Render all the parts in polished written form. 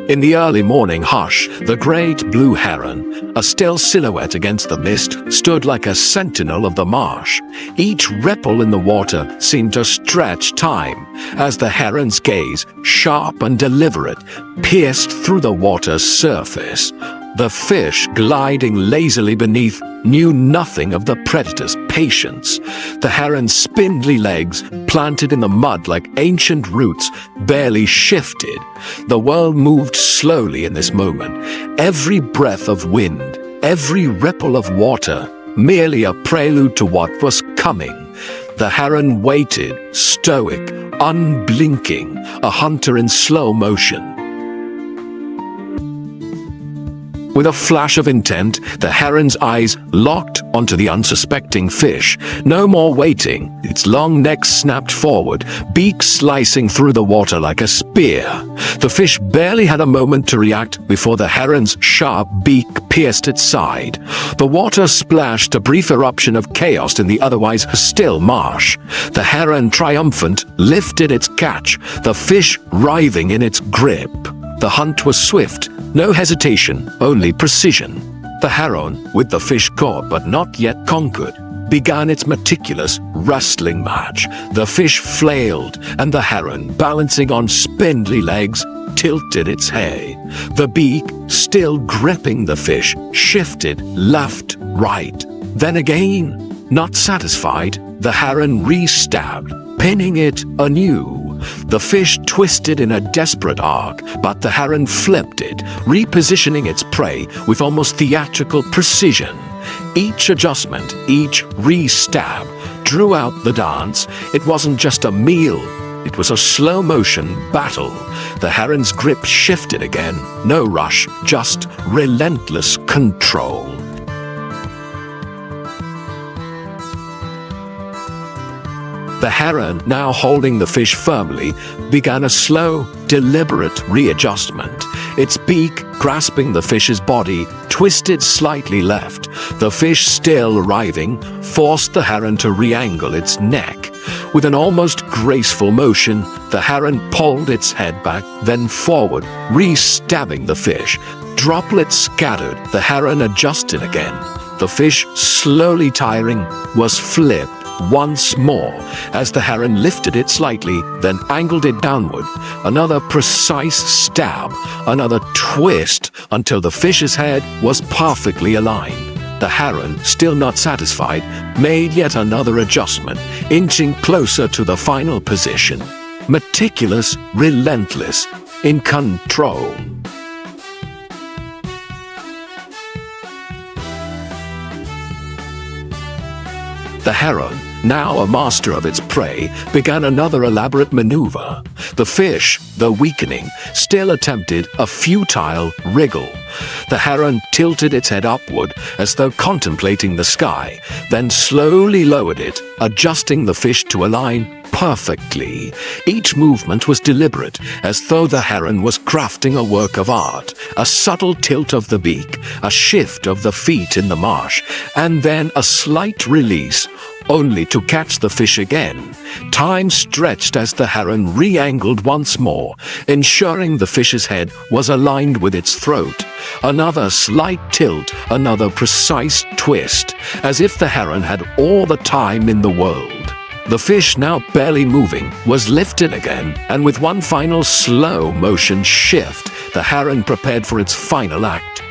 In the early morning hush, the great blue heron, a still silhouette against the mist, stood like a sentinel of the marsh. Each ripple in the water seemed to stretch time as the heron's gaze, sharp and deliberate, pierced through the water's surface. The fish gliding lazily beneath knew nothing of the predator's patience. The heron's spindly legs, planted in the mud like ancient roots, barely shifted. The world moved slowly in this moment. Every breath of wind, every ripple of water, merely a prelude to what was coming. The heron waited, stoic, unblinking, a hunter in slow motion. With a flash of intent, the heron's eyes locked onto the unsuspecting fish. No more waiting. Its long neck snapped forward, beak slicing through the water like a spear. The fish barely had a moment to react before the heron's sharp beak pierced its side. The water splashed, a brief eruption of chaos in the otherwise still marsh. The heron, triumphant, lifted its catch, the fish writhing in its grip. The hunt was swift, no hesitation, only precision. The heron, with the fish caught but not yet conquered, began its meticulous wrestling match. The fish flailed, and the heron, balancing on spindly legs, tilted its head. The beak, still gripping the fish, shifted left, right. Then again, not satisfied, the heron re-stabbed, pinning it anew. The fish twisted in a desperate arc, but the heron flipped it, repositioning its prey with almost theatrical precision. Each adjustment, each re-stab, drew out the dance. It wasn't just a meal, it was a slow-motion battle. The heron's grip shifted again. No rush, just relentless control. The heron, now holding the fish firmly, began a slow, deliberate readjustment. Its beak, grasping the fish's body, twisted slightly left. The fish, still writhing, forced the heron to re-angle its neck. With an almost graceful motion, the heron pulled its head back, then forward, re-stabbing the fish. Droplets scattered, the heron adjusted again. The fish, slowly tiring, was flipped once more as the heron lifted it slightly, then angled it downward. Another precise stab, another twist, until the fish's head was perfectly aligned. The heron, still not satisfied, made yet another adjustment, inching closer to the final position. Meticulous, relentless, in control. The heron, now a master of its prey, began another elaborate maneuver. The fish, though weakening, still attempted a futile wriggle. The heron tilted its head upward as though contemplating the sky, then slowly lowered it, adjusting the fish to align perfectly. Each movement was deliberate, as though the heron was crafting a work of art. A subtle tilt of the beak, a shift of the feet in the marsh, and then a slight release, only to catch the fish again. Time stretched as the heron re-angled once more, ensuring the fish's head was aligned with its throat. Another slight tilt, another precise twist, as if the heron had all the time in the world. The fish, now barely moving, was lifted again, and with one final slow motion shift, the heron prepared for its final act.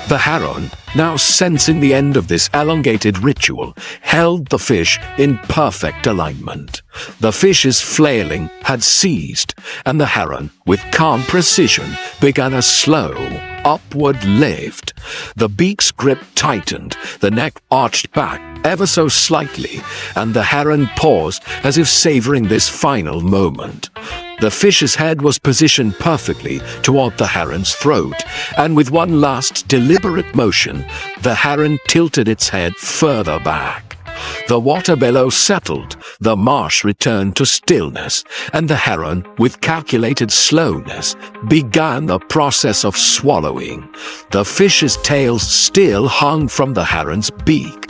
The heron, now sensing the end of this elongated ritual, held the fish in perfect alignment. The fish's flailing had ceased, and the heron, with calm precision, began a slow, upward lift. The beak's grip tightened, the neck arched back ever so slightly, and the heron paused as if savoring this final moment. The fish's head was positioned perfectly toward the heron's throat, and with one last deliberate motion, the heron tilted its head further back. The water below settled, the marsh returned to stillness, and the heron, with calculated slowness, began the process of swallowing. The fish's tail still hung from the heron's beak.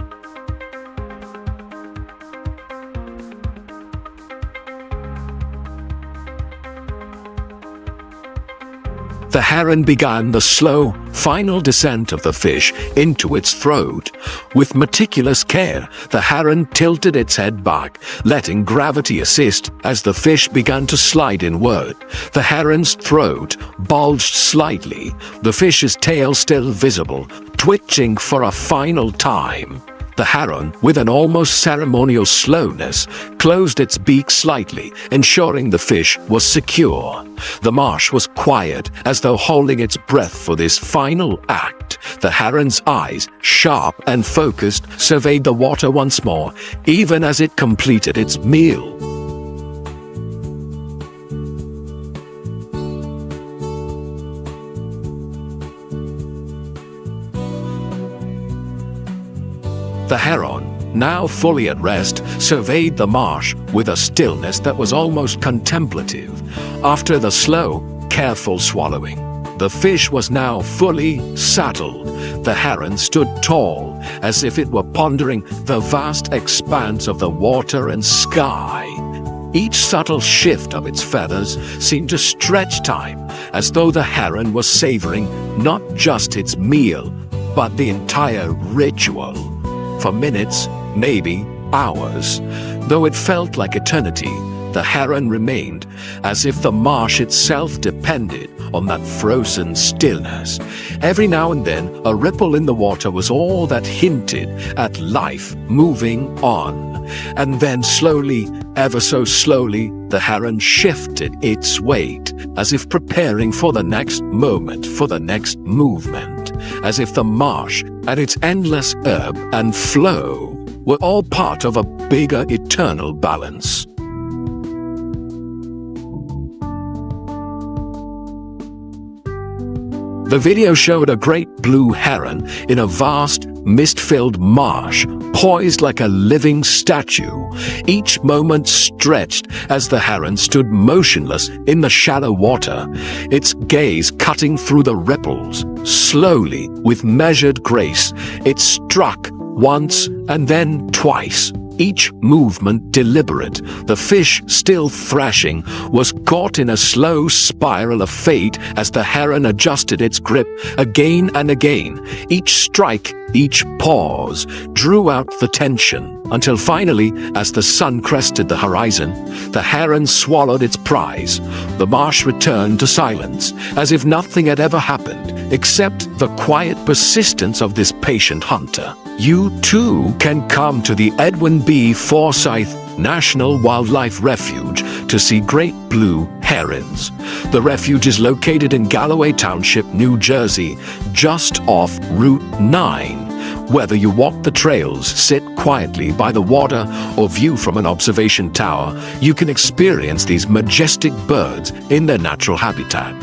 The heron began the slow, final descent of the fish into its throat. With meticulous care, the heron tilted its head back, letting gravity assist as the fish began to slide inward. The heron's throat bulged slightly, the fish's tail still visible, twitching for a final time. The heron, with an almost ceremonial slowness, closed its beak slightly, ensuring the fish was secure. The marsh was quiet, as though holding its breath for this final act. The heron's eyes, sharp and focused, surveyed the water once more, even as it completed its meal. The heron, now fully at rest, surveyed the marsh with a stillness that was almost contemplative. After the slow, careful swallowing, the fish was now fully settled. The heron stood tall, as if it were pondering the vast expanse of the water and sky. Each subtle shift of its feathers seemed to stretch time, as though the heron was savoring not just its meal, but the entire ritual. For minutes, maybe hours, though it felt like eternity, the heron remained, as if the marsh itself depended on that frozen stillness. Every now and then, a ripple in the water was all that hinted at life moving on. And then slowly, ever so slowly, the heron shifted its weight, as if preparing for the next moment, for the next movement, as if the marsh and its endless ebb and flow were all part of a bigger eternal balance. The video showed a great blue heron in a vast, mist-filled marsh, poised like a living statue. Each moment stretched as the heron stood motionless in the shallow water, its gaze cutting through the ripples. Slowly, with measured grace, it struck once and then twice, each movement deliberate. The fish, still thrashing, was caught in a slow spiral of fate as the heron adjusted its grip again and again. Each strike, each pause, drew out the tension, until finally, as the sun crested the horizon, the heron swallowed its prize. The marsh returned to silence, as if nothing had ever happened, except the quiet persistence of this patient hunter. You too can come to the Edwin B. Forsythe National Wildlife Refuge to see great blue herons. The refuge is located in Galloway Township, New Jersey, just off Route 9. Whether you walk the trails, sit quietly by the water, or view from an observation tower, you can experience these majestic birds in their natural habitat.